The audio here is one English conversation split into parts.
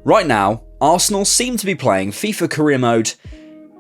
Right now, Arsenal seem to be playing FIFA career mode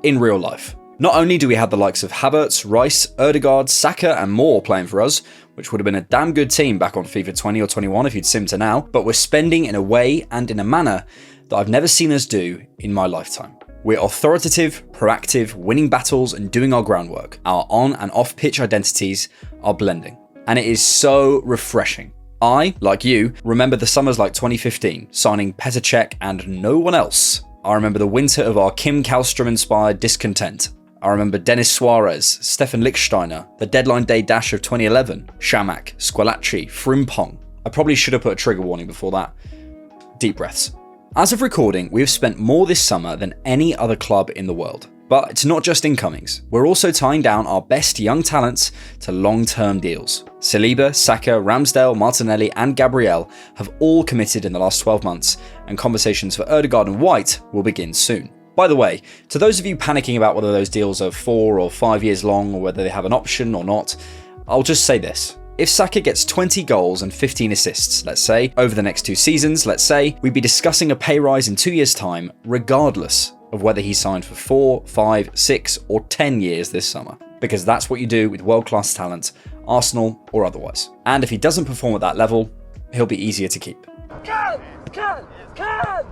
in real life. Not only do we have the likes of Havertz, Rice, Ødegaard, Saka and more playing for us, which would have been a damn good team back on FIFA 20 or 21 if you'd sim to now, but we're spending in a way and in a manner that I've never seen us do in my lifetime. We're authoritative, proactive, winning battles and doing our groundwork. Our on and off pitch identities are blending. And it is so refreshing. I, like you, remember the summers like 2015, signing Petr Cech and no one else. I remember the winter of our Kim Kallstrom-inspired discontent. I remember Denis Suarez, Stefan Lichtsteiner, the deadline day dash of 2011, Shamak, Squillaci, Frimpong. I probably should have put a trigger warning before that. Deep breaths. As of recording, we have spent more this summer than any other club in the world. But it's not just incomings. We're also tying down our best young talents to long-term deals. Saliba, Saka, Ramsdale, Martinelli and Gabriel have all committed in the last 12 months, and conversations for Ødegaard and White will begin soon. By the way, to those of you panicking about whether those deals are 4 or 5 years long or whether they have an option or not, I'll just say this. If Saka gets 20 goals and 15 assists, let's say, over the next 2 seasons, let's say, we'd be discussing a pay rise in 2 years' time, regardless of whether he signed for 4, 5, 6 or 10 years this summer. Because that's what you do with world-class talent, Arsenal or otherwise. And if he doesn't perform at that level, he'll be easier to keep.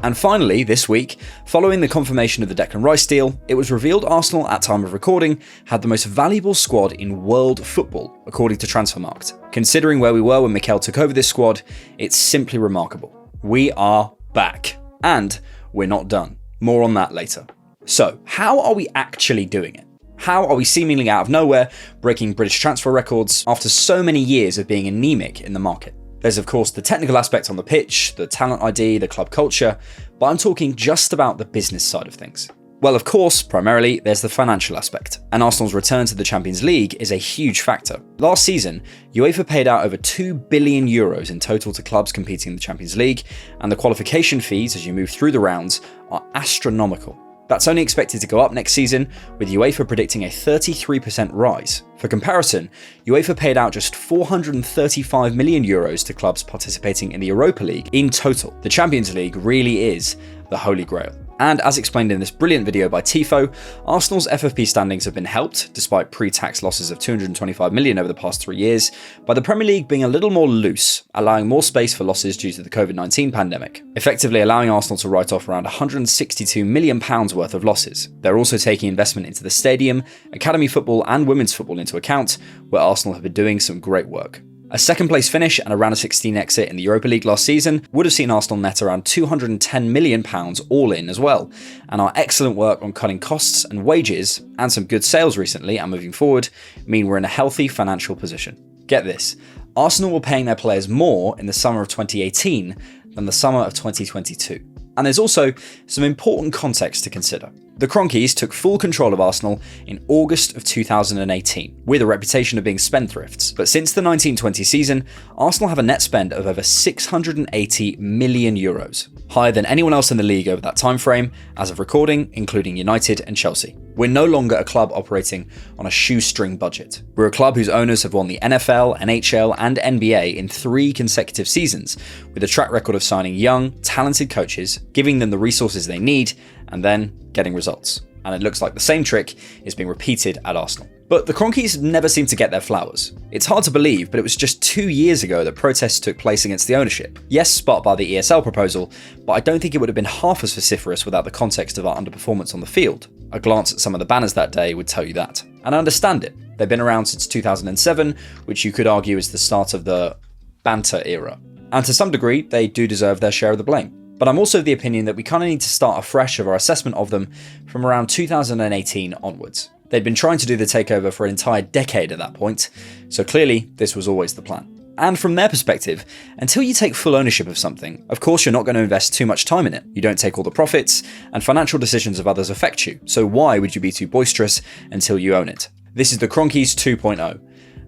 And finally, this week, following the confirmation of the Declan Rice deal, it was revealed Arsenal, at time of recording, had the most valuable squad in world football, according to Transfermarkt. Considering where we were when Mikel took over this squad, it's simply remarkable. We are back. And we're not done. More on that later. So, how are we actually doing it? How are we seemingly out of nowhere breaking British transfer records after so many years of being anemic in the market? There's of course the technical aspect on the pitch, the talent ID, the club culture, but I'm talking just about the business side of things. Well, of course, primarily, there's the financial aspect, and Arsenal's return to the Champions League is a huge factor. Last season, UEFA paid out over €2 billion in total to clubs competing in the Champions League, and the qualification fees as you move through the rounds are astronomical. That's only expected to go up next season, with UEFA predicting a 33% rise. For comparison, UEFA paid out just €435 million to clubs participating in the Europa League in total. The Champions League really is the holy grail. And as explained in this brilliant video by Tifo, Arsenal's FFP standings have been helped, despite pre-tax losses of €225 million over the past 3 years, by the Premier League being a little more loose, allowing more space for losses due to the COVID-19 pandemic, effectively allowing Arsenal to write off around £162 million worth of losses. They're also taking investment into the stadium, academy football and women's football into account, where Arsenal have been doing some great work. A second place finish and a round of 16 exit in the Europa League last season would have seen Arsenal net around £210 million all in as well, and our excellent work on cutting costs and wages, and some good sales recently and moving forward, mean we're in a healthy financial position. Get this, Arsenal were paying their players more in the summer of 2018 than the summer of 2022. And there's also some important context to consider. The Kroenkes took full control of Arsenal in August of 2018, with a reputation of being spendthrifts. But since the 1920 season, Arsenal have a net spend of over €680 million, higher than anyone else in the league over that time frame, as of recording, including United and Chelsea. We're no longer a club operating on a shoestring budget. We're a club whose owners have won the NFL, NHL and NBA in 3 consecutive seasons, with a track record of signing young, talented coaches, giving them the resources they need, and then getting results. And it looks like the same trick is being repeated at Arsenal. But the Kroenkes never seem to get their flowers. It's hard to believe, but it was just 2 years ago that protests took place against the ownership. Yes, sparked by the ESL proposal, but I don't think it would have been half as vociferous without the context of our underperformance on the field. A glance at some of the banners that day would tell you that. And I understand it. They've been around since 2007, which you could argue is the start of the banter era. And to some degree, they do deserve their share of the blame. But I'm also of the opinion that we kind of need to start afresh of our assessment of them from around 2018 onwards. They'd been trying to do the takeover for an entire decade at that point, so clearly this was always the plan. And from their perspective, until you take full ownership of something, of course you're not going to invest too much time in it. You don't take all the profits, and financial decisions of others affect you, so why would you be too boisterous until you own it? This is the Kroenkes 2.0,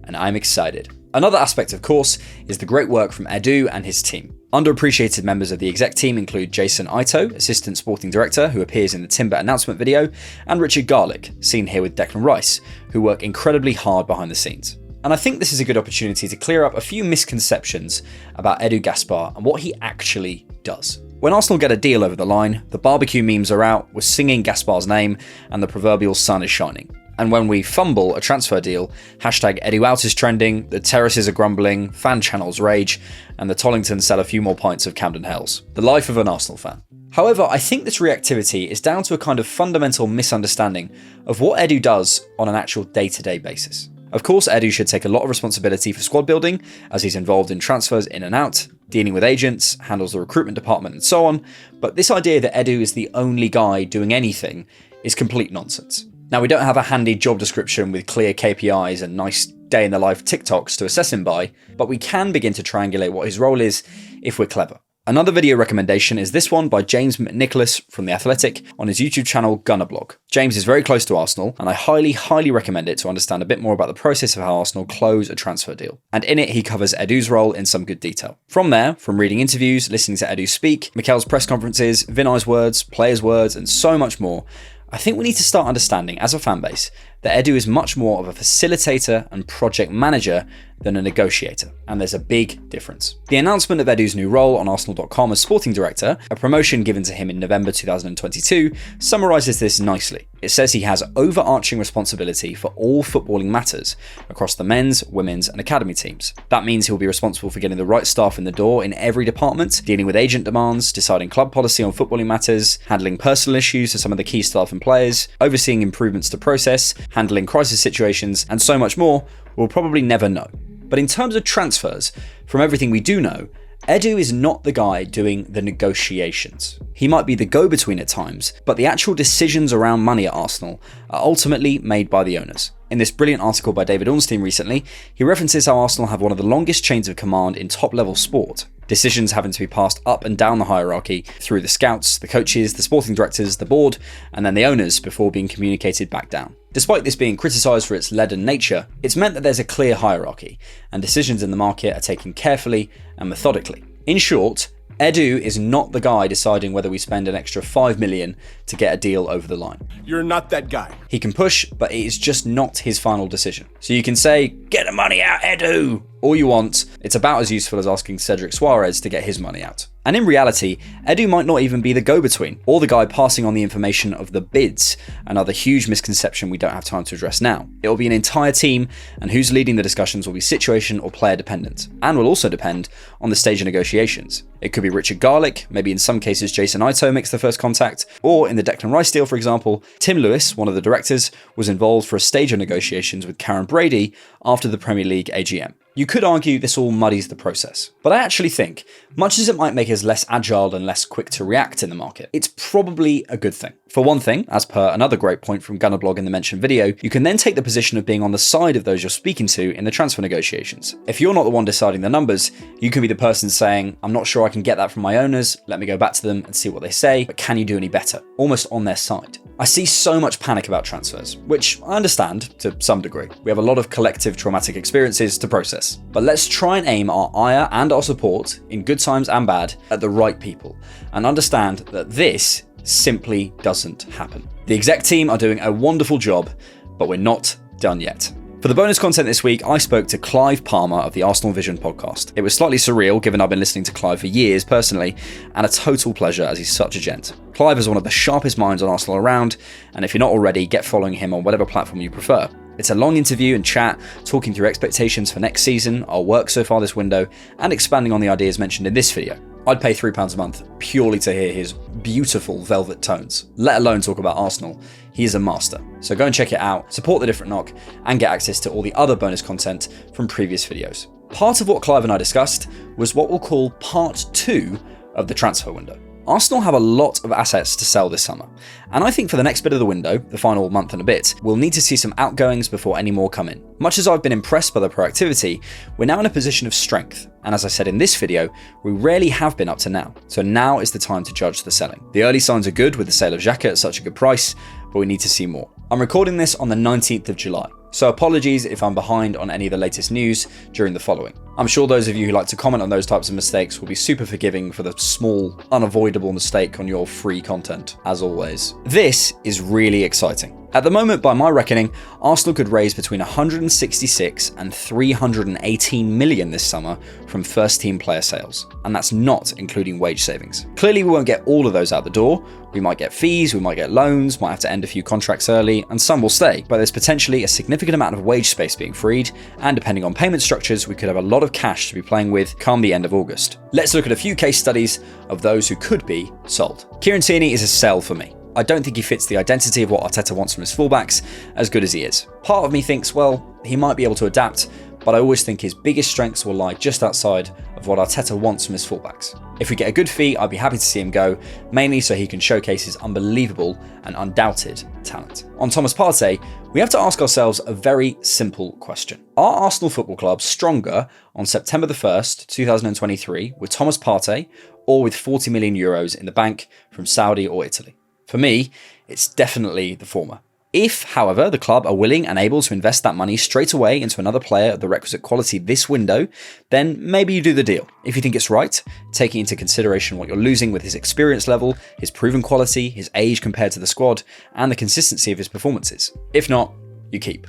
and I'm excited. Another aspect, of course, is the great work from Edu and his team. Underappreciated members of the exec team include Jason Ito, Assistant Sporting Director, who appears in the Timber announcement video, and Richard Garlick, seen here with Declan Rice, who work incredibly hard behind the scenes. And I think this is a good opportunity to clear up a few misconceptions about Edu Gaspar and what he actually does. When Arsenal get a deal over the line, the barbecue memes are out, we're singing Gaspar's name, and the proverbial sun is shining. And when we fumble a transfer deal, hashtag Edu out is trending, the terraces are grumbling, fan channels rage, and the Tollingtons sell a few more pints of Camden Hells. The life of an Arsenal fan. However, I think this reactivity is down to a kind of fundamental misunderstanding of what Edu does on an actual day-to-day basis. Of course, Edu should take a lot of responsibility for squad building, as he's involved in transfers in and out, dealing with agents, handles the recruitment department and so on, but this idea that Edu is the only guy doing anything is complete nonsense. Now, we don't have a handy job description with clear KPIs and nice day in the life TikToks to assess him by, but we can begin to triangulate what his role is if we're clever. Another video recommendation is this one by James McNicholas from The Athletic on his YouTube channel Gunner Blog. James is very close to Arsenal, and I highly recommend it to understand a bit more about the process of how Arsenal close a transfer deal. And in it, he covers Edu's role in some good detail. From there, from reading interviews, listening to Edu speak, Mikel's press conferences, Vinay's words, players' words, and so much more, I think we need to start understanding, as a fanbase, that Edu is much more of a facilitator and project manager than a negotiator, and there's a big difference. The announcement of Edu's new role on Arsenal.com as sporting director, a promotion given to him in November 2022, summarises this nicely. It says he has overarching responsibility for all footballing matters across the men's, women's and academy teams. That means he'll be responsible for getting the right staff in the door in every department, dealing with agent demands, deciding club policy on footballing matters, handling personal issues to some of the key staff and players, overseeing improvements to process, handling crisis situations, and so much more we'll probably never know. But in terms of transfers, from everything we do know, Edu is not the guy doing the negotiations. He might be the go-between at times, but the actual decisions around money at Arsenal are ultimately made by the owners. In this brilliant article by David Ornstein recently, he references how Arsenal have one of the longest chains of command in top-level sport, decisions having to be passed up and down the hierarchy through the scouts, the coaches, the sporting directors, the board, and then the owners before being communicated back down. Despite this being criticised for its leaden nature, it's meant that there's a clear hierarchy, and decisions in the market are taken carefully and methodically. In short, Edu is not the guy deciding whether we spend an extra 5 million to get a deal over the line. You're not that guy. He can push, but it is just not his final decision. So you can say, get the money out, Edu, all you want. It's about as useful as asking Cedric Suarez to get his money out. And in reality, Edu might not even be the go-between, or the guy passing on the information of the bids, another huge misconception we don't have time to address now. It will be an entire team, and who's leading the discussions will be situation or player dependent, and will also depend on the stage of negotiations. It could be Richard Garlick, maybe in some cases Jason Ito makes the first contact, or in the Declan Rice deal, for example, Tim Lewis, one of the directors, was involved for a stage of negotiations with Karen Brady after the Premier League AGM. You could argue this all muddies the process, but I actually think, much as it might make us less agile and less quick to react in the market, it's probably a good thing. For one thing, as per another great point from Gunner Blog in the mentioned video, you can then take the position of being on the side of those you're speaking to in the transfer negotiations. If you're not the one deciding the numbers, you can be the person saying, I'm not sure I can get that from my owners, let me go back to them and see what they say, but can you do any better? Almost on their side. I see so much panic about transfers, which I understand to some degree. We have a lot of collective traumatic experiences to process. But let's try and aim our ire and our support, in good times and bad, at the right people, and understand that this simply doesn't happen. The exec team are doing a wonderful job, but we're not done yet. For the bonus content this week, I spoke to Clive Palmer of the Arsenal Vision podcast. It was slightly surreal, given I've been listening to Clive for years personally, and a total pleasure as he's such a gent. Clive is one of the sharpest minds on Arsenal around, and if you're not already, get following him on whatever platform you prefer. It's a long interview and chat, talking through expectations for next season, our work so far this window, and expanding on the ideas mentioned in this video. I'd pay £3 a month purely to hear his beautiful velvet tones, let alone talk about Arsenal. He is a master. So go and check it out, support The Different Knock, and get access to all the other bonus content from previous videos. Part of what Clive and I discussed was what we'll call part 2 of the transfer window. Arsenal have a lot of assets to sell this summer, and I think for the next bit of the window, the final month and a bit, we'll need to see some outgoings before any more come in. Much as I've been impressed by the proactivity, we're now in a position of strength, and as I said in this video, we rarely have been up to now, so now is the time to judge the selling. The early signs are good with the sale of Xhaka at such a good price, but we need to see more. I'm recording this on the 19th of July, so apologies if I'm behind on any of the latest news during the following. I'm sure those of you who like to comment on those types of mistakes will be super forgiving for the small, unavoidable mistake on your free content, as always. This is really exciting. At the moment, by my reckoning, Arsenal could raise between 166 and 318 million this summer from first-team player sales, and that's not including wage savings. Clearly, we won't get all of those out the door. We might get fees, we might get loans, might have to end a few contracts early, and some will stay, but there's potentially a significant amount of wage space being freed, and depending on payment structures, we could have a lot of cash to be playing with come the end of August. Let's look at a few case studies of those who could be sold. Kieran Tierney is a sell for me. I don't think he fits the identity of what Arteta wants from his fullbacks, as good as he is. Part of me thinks, well, he might be able to adapt, but I always think his biggest strengths will lie just outside of what Arteta wants from his fullbacks. If we get a good fee, I'd be happy to see him go, mainly so he can showcase his unbelievable and undoubted talent. On Thomas Partey, we have to ask ourselves a very simple question. Are Arsenal Football Club stronger on September the 1st, 2023 with Thomas Partey or with 40 million euros in the bank from Saudi or Italy? For me, it's definitely the former. If, however, the club are willing and able to invest that money straight away into another player of the requisite quality this window, then maybe you do the deal. If you think it's right, taking into consideration what you're losing with his experience level, his proven quality, his age compared to the squad, and the consistency of his performances. If not, you keep.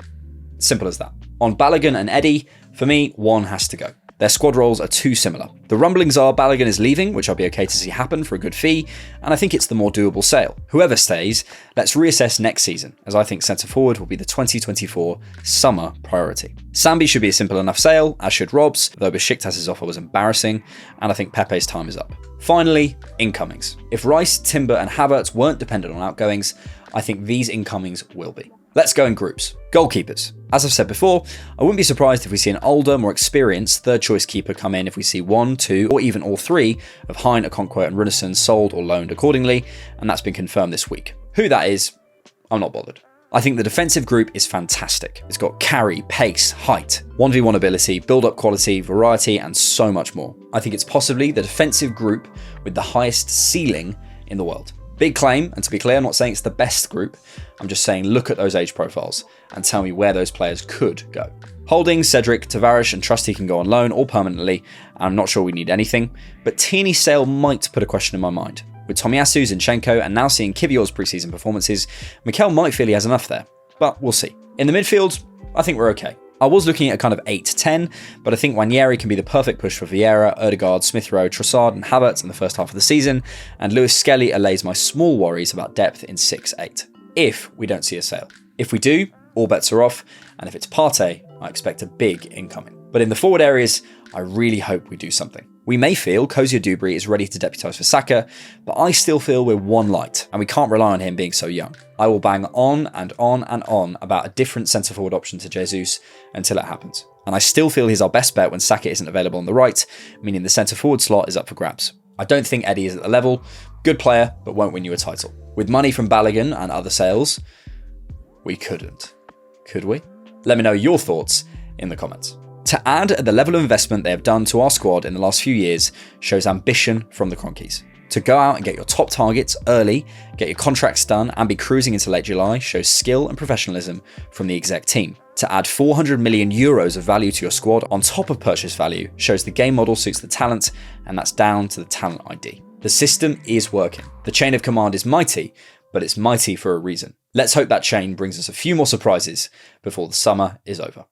Simple as that. On Balogun and Eddie, for me, one has to go. Their squad roles are too similar. The rumblings are Balogun is leaving, which I'll be okay to see happen for a good fee, and I think it's the more doable sale. Whoever stays, let's reassess next season, as I think centre-forward will be the 2024 summer priority. Sambi should be a simple enough sale, as should Robs, though Besiktas' offer was embarrassing, and I think Pepe's time is up. Finally, incomings. If Rice, Timber and Havertz weren't dependent on outgoings, I think these incomings will be. Let's go in groups. Goalkeepers. As I've said before, I wouldn't be surprised if we see an older, more experienced third choice keeper come in if we see 1, 2, or even all 3 of Hein, Okonkwo and Runarsson sold or loaned accordingly, and that's been confirmed this week. Who that is, I'm not bothered. I think the defensive group is fantastic. It's got carry, pace, height, 1v1 ability, build-up quality, variety, and so much more. I think it's possibly the defensive group with the highest ceiling in the world. Big claim, and to be clear, I'm not saying it's the best group. I'm just saying look at those age profiles and tell me where those players could go. Holding, Cedric, Tavares and Trusty can go on loan or permanently. I'm not sure we need anything, but Tierney's sale might put a question in my mind. With Tomiyasu, Zinchenko and now seeing Kivior's preseason performances, Mikel might feel he has enough there, but we'll see. In the midfield, I think we're okay. I was looking at a kind of 8-10, but I think Nwaneri can be the perfect push for Vieira, Odegaard, Smith Rowe, Trossard and Havertz in the first half of the season, and Lewis Skelly allays my small worries about depth in 6-8, if we don't see a sale. If we do, all bets are off, and if it's Partey, I expect a big incoming. But in the forward areas, I really hope we do something. We may feel Kozia-Dubry is ready to deputise for Saka, but I still feel we're one light, and we can't rely on him being so young. I will bang on and on and on about a different centre-forward option to Jesus until it happens. And I still feel he's our best bet when Saka isn't available on the right, meaning the centre-forward slot is up for grabs. I don't think Eddie is at the level. Good player, but won't win you a title. With money from Balogun and other sales, we couldn't. Could we? Let me know your thoughts in the comments. To add at the level of investment they have done to our squad in the last few years shows ambition from the Cronkies. To go out and get your top targets early, get your contracts done and be cruising into late July shows skill and professionalism from the exec team. To add 400 million euros of value to your squad on top of purchase value shows the game model suits the talent, and that's down to the talent ID. The system is working. The chain of command is mighty, but it's mighty for a reason. Let's hope that chain brings us a few more surprises before the summer is over.